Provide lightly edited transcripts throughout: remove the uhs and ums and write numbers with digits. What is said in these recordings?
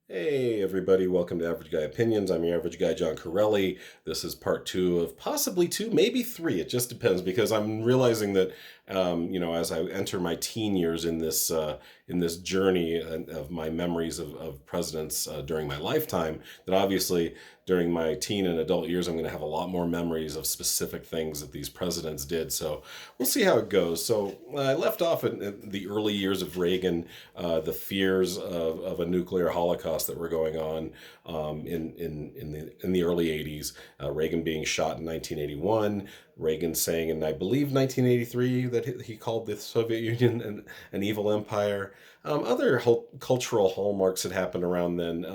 Hey everybody, welcome to Average Guy Opinions. I'm your average guy, John Corelli. This is part two of possibly two, maybe three. It just depends because I'm realizing that, as I enter my teen years in this journey of my memories of presidents during my lifetime, that obviously during my teen and adult years, I'm going to have a lot more memories of specific things that these presidents did. So we'll see how it goes. So I left off in the early years of Reagan, the fears of a nuclear holocaust that were going on in the early 80s. Reagan being shot in 1981. Reagan saying in, I believe, 1983 that he called the Soviet Union an evil empire. Other cultural hallmarks had happened around then.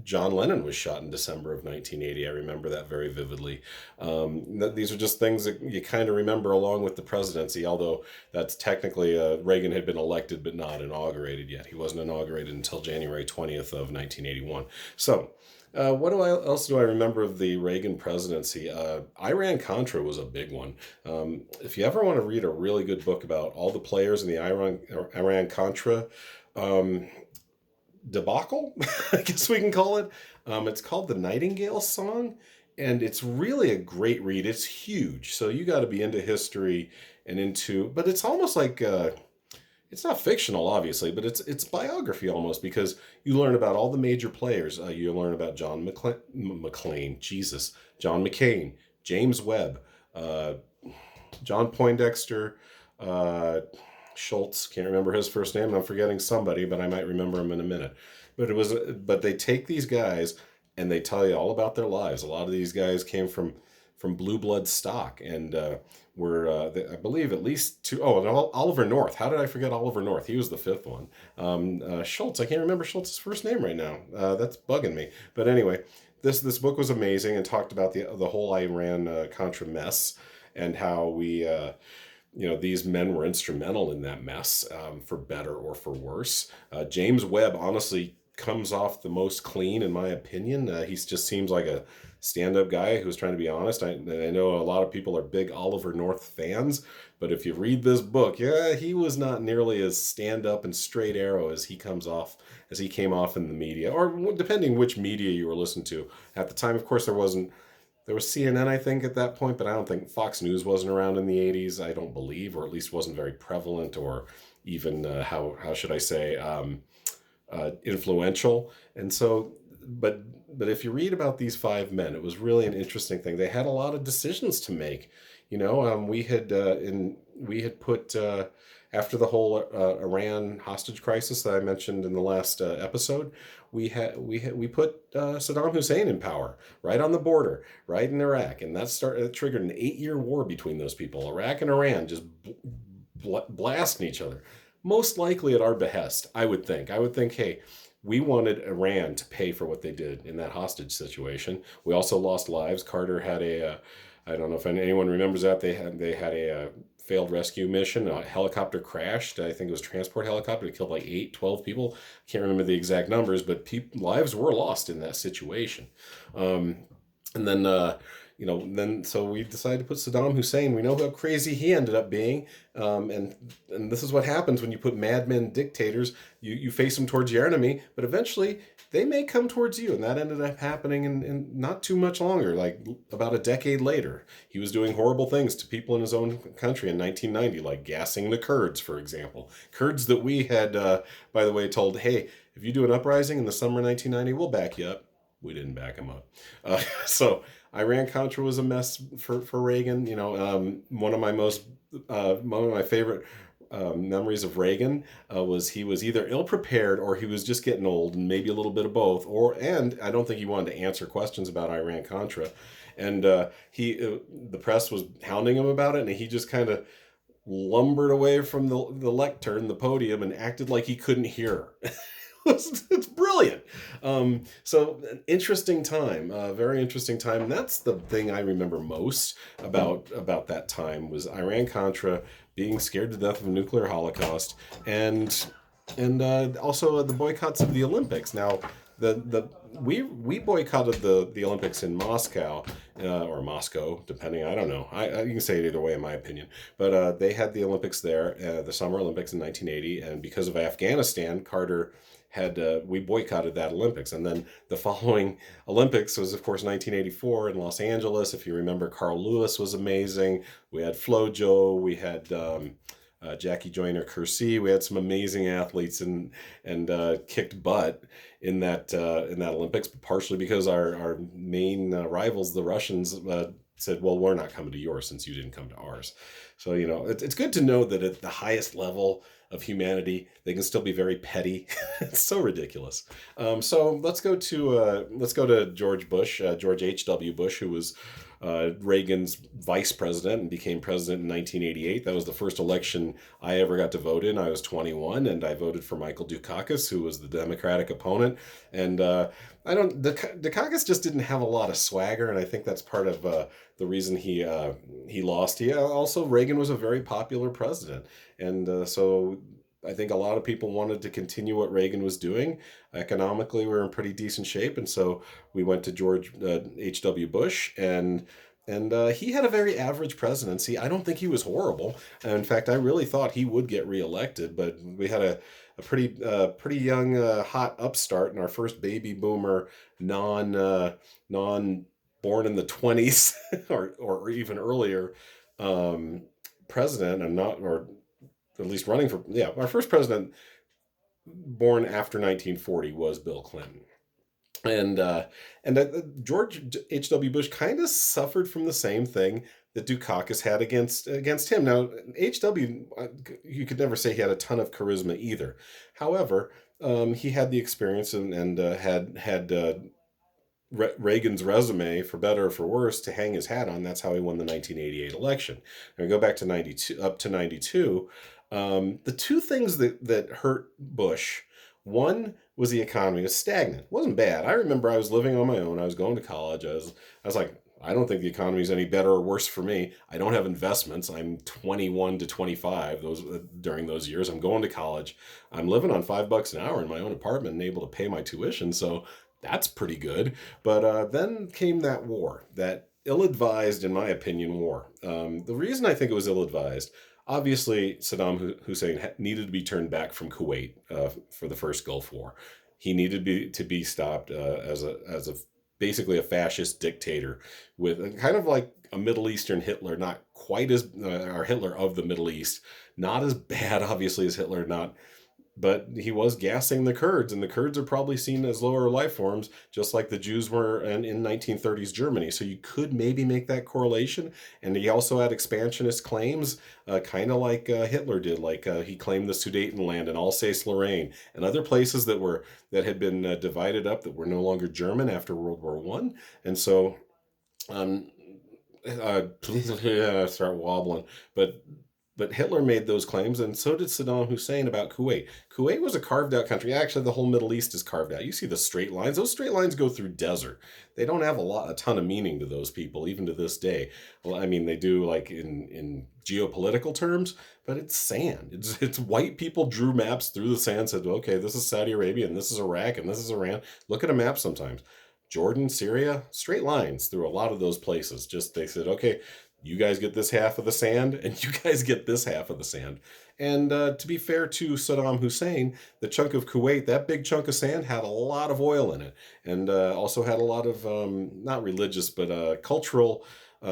John Lennon was shot in December of 1980. I remember that very vividly. These are just things that you kind of remember along with the presidency, although that's technically Reagan had been elected but not inaugurated yet. He wasn't inaugurated until January 20th of 1981. So else do I remember of the Reagan presidency? Iran-Contra was a big one. If you ever want to read a really good book about all the players in the Iran-Contra debacle, I guess we can call it. It's called The Nightingale Song, and it's really a great read. It's huge, so you got to be into history but it's almost like it's not fictional, obviously, but it's biography almost because you learn about all the major players. You learn about John McCain, James Webb, uh, John Poindexter, uh, Schultz. Can't remember his first name. I'm forgetting somebody, but I might remember him in a minute. But they take these guys and they tell you all about their lives. A lot of these guys came from blue blood stock and were, I believe, at least two. Oh, and Oliver North. How did I forget Oliver North? He was the fifth one. Schultz. I can't remember Schultz's first name right now. That's bugging me. But anyway, this book was amazing and talked about the whole Iran Contra mess and how these men were instrumental in that mess, for better or for worse. James Webb honestly comes off the most clean, in my opinion. He just seems like a stand-up guy who's trying to be honest. I know a lot of people are big Oliver North fans, but if you read this book, yeah, he was not nearly as stand-up and straight arrow as he came off in the media, or depending which media you were listening to at the time. Of course, there was CNN, I think, at that point, but I don't think Fox News wasn't around in the 80s, I don't believe, or at least wasn't very prevalent or even, how should I say, influential. And so, but if you read about these five men, it was really an interesting thing. They had a lot of decisions to make. We had put after the whole Iran hostage crisis that I mentioned in the last episode, we put Saddam Hussein in power right on the border, right in Iraq, and that triggered an 8-year war between those people. Iraq and Iran just blasting each other, most likely at our behest. I would think. Hey, we wanted Iran to pay for what they did in that hostage situation. We also lost lives. Carter had I don't know if anyone remembers that. They had a failed rescue mission. A helicopter crashed. I think it was a transport helicopter. It killed like 12 people. Can't remember the exact numbers, but lives were lost in that situation. And then so we decided to put Saddam Hussein. We know how crazy he ended up being, and this is what happens when you put madmen dictators. You face them towards your enemy, but eventually they may come towards you, and that ended up happening in not too much longer, like about a decade later. He was doing horrible things to people in his own country in 1990, like gassing the Kurds, for example. Kurds that we had, by the way, told, hey, if you do an uprising in the summer of 1990, we'll back you up. We didn't back him up. So Iran-Contra was a mess for Reagan. One of my favorite memories of Reagan was he was either ill-prepared or he was just getting old, and maybe a little bit of both. And I don't think he wanted to answer questions about Iran-Contra. And the press was hounding him about it, and he just kind of lumbered away from the lectern, the podium, and acted like he couldn't hear. It's brilliant. So an interesting time, very interesting time. And that's the thing I remember most about that time was Iran-Contra, being scared to death of a nuclear holocaust, and also the boycotts of the Olympics. Now, we boycotted the Olympics in Moscow, or Moscow, depending. I don't know. You can say it either way, in my opinion. But they had the Olympics there, the Summer Olympics in 1980, and because of Afghanistan, Carter we boycotted that Olympics. And then the following Olympics was, of course, 1984 in Los Angeles. If you remember, Carl Lewis was amazing. We had FloJo. We had Jackie Joyner-Kersee. We had some amazing athletes and kicked butt in that Olympics, partially because our main rivals, the Russians, said, "Well, we're not coming to yours since you didn't come to ours." So it's good to know that at the highest level of humanity, they can still be very petty. It's so ridiculous. So let's go to George Bush, George H.W. Bush, who was Reagan's vice president and became president in 1988. That was the first election I ever got to vote in. I was 21, and I voted for Michael Dukakis, who was the Democratic opponent. And Dukakis just didn't have a lot of swagger, and I think that's part of the reason he lost. Also, Reagan was a very popular president, and so I think a lot of people wanted to continue what Reagan was doing. Economically, we were in pretty decent shape, and so we went to George H.W. Bush, and he had a very average presidency. I don't think he was horrible. In fact, I really thought he would get reelected, but we had a pretty young hot upstart, and our first baby boomer non born in the 20s or even earlier president, and not or at least running for, our first president born after 1940 was Bill Clinton. And George H.W. Bush kind of suffered from the same thing that Dukakis had against him. Now, H.W., you could never say he had a ton of charisma either. However, he had the experience and had Reagan's resume, for better or for worse, to hang his hat on. That's how he won the 1988 election. And we go back to 92, up to 92. The two things that hurt Bush, one was the economy. It was stagnant. It wasn't bad. I remember I was living on my own. I was going to college. I was like, I don't think the economy is any better or worse for me. I don't have investments. I'm 21 to 25 during those years. I'm going to college. I'm living on $5 an hour in my own apartment and able to pay my tuition. So that's pretty good. But then came that war, that ill-advised, in my opinion, war. The reason I think it was ill-advised, obviously, Saddam Hussein needed to be turned back from Kuwait for the first Gulf War. He needed to be stopped as basically a fascist dictator with kind of like a Middle Eastern Hitler, not quite as our Hitler of the Middle East, not as bad obviously as Hitler, but he was gassing the Kurds, and the Kurds are probably seen as lower life forms, just like the Jews were in 1930s Germany. So you could maybe make that correlation. And he also had expansionist claims, kind of like Hitler did. Like he claimed the Sudetenland and Alsace-Lorraine and other places that had been divided up, that were no longer German after World War I. And so, please start wobbling, but Hitler made those claims, and so did Saddam Hussein about Kuwait. Kuwait was a carved-out country. Actually, the whole Middle East is carved out. You see the straight lines. Those straight lines go through desert. They don't have a ton of meaning to those people, even to this day. Well, I mean, they do like in geopolitical terms, but it's sand. It's white people drew maps through the sand, said, okay, this is Saudi Arabia, and this is Iraq, and this is Iran. Look at a map sometimes. Jordan, Syria, straight lines through a lot of those places. Just they said, okay, you guys get this half of the sand, and you guys get this half of the sand. And to be fair to Saddam Hussein, the chunk of Kuwait, that big chunk of sand, had a lot of oil in it, and also had a lot of, not religious, but cultural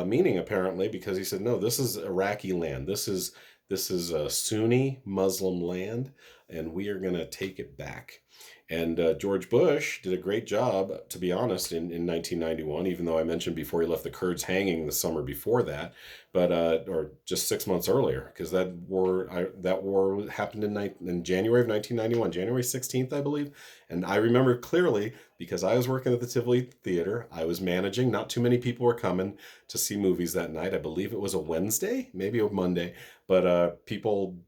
meaning, apparently, because he said, no, this is Iraqi land. This is a Sunni Muslim land, and we are going to take it back. And George Bush did a great job, to be honest, in 1991, even though I mentioned before he left the Kurds hanging the summer before that, but or just 6 months earlier, because that war happened in January of 1991, January 16th, I believe. And I remember clearly because I was working at the Tivoli Theater. I was managing. Not too many people were coming to see movies that night. I believe it was a Wednesday, maybe a Monday, but people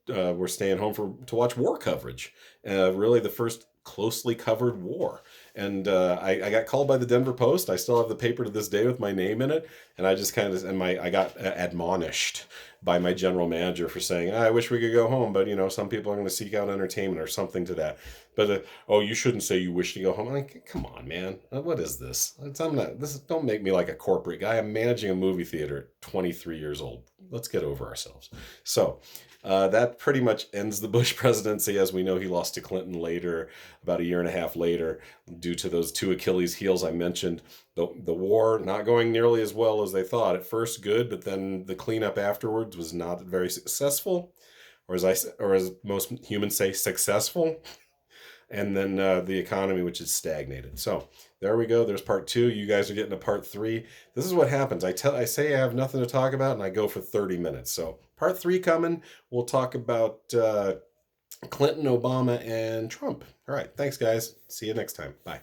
were staying home to watch war coverage. Really, the first closely covered war. And I got called by the Denver Post. I still have the paper to this day with my name in it. And I just kind of, I got admonished by my general manager for saying, I wish we could go home, but some people are going to seek out entertainment or something to that. But oh, you shouldn't say you wish to go home. I'm like, come on, man, what is this? I'm not. This don't make me like a corporate guy. I'm managing a movie theater at 23 years old. Let's get over ourselves. So. That pretty much ends the Bush presidency. As we know, he lost to Clinton later, about a year and a half later, due to those two Achilles heels I mentioned. The war not going nearly as well as they thought. At first, good, but then the cleanup afterwards was not very successful, or as most humans say, successful. And then the economy, which is stagnated. So there we go. There's part 2. You guys are getting to part 3. This is what happens. I say I have nothing to talk about, and I go for 30 minutes. So part 3 coming. We'll talk about Clinton, Obama, and Trump. All right. Thanks, guys. See you next time. Bye.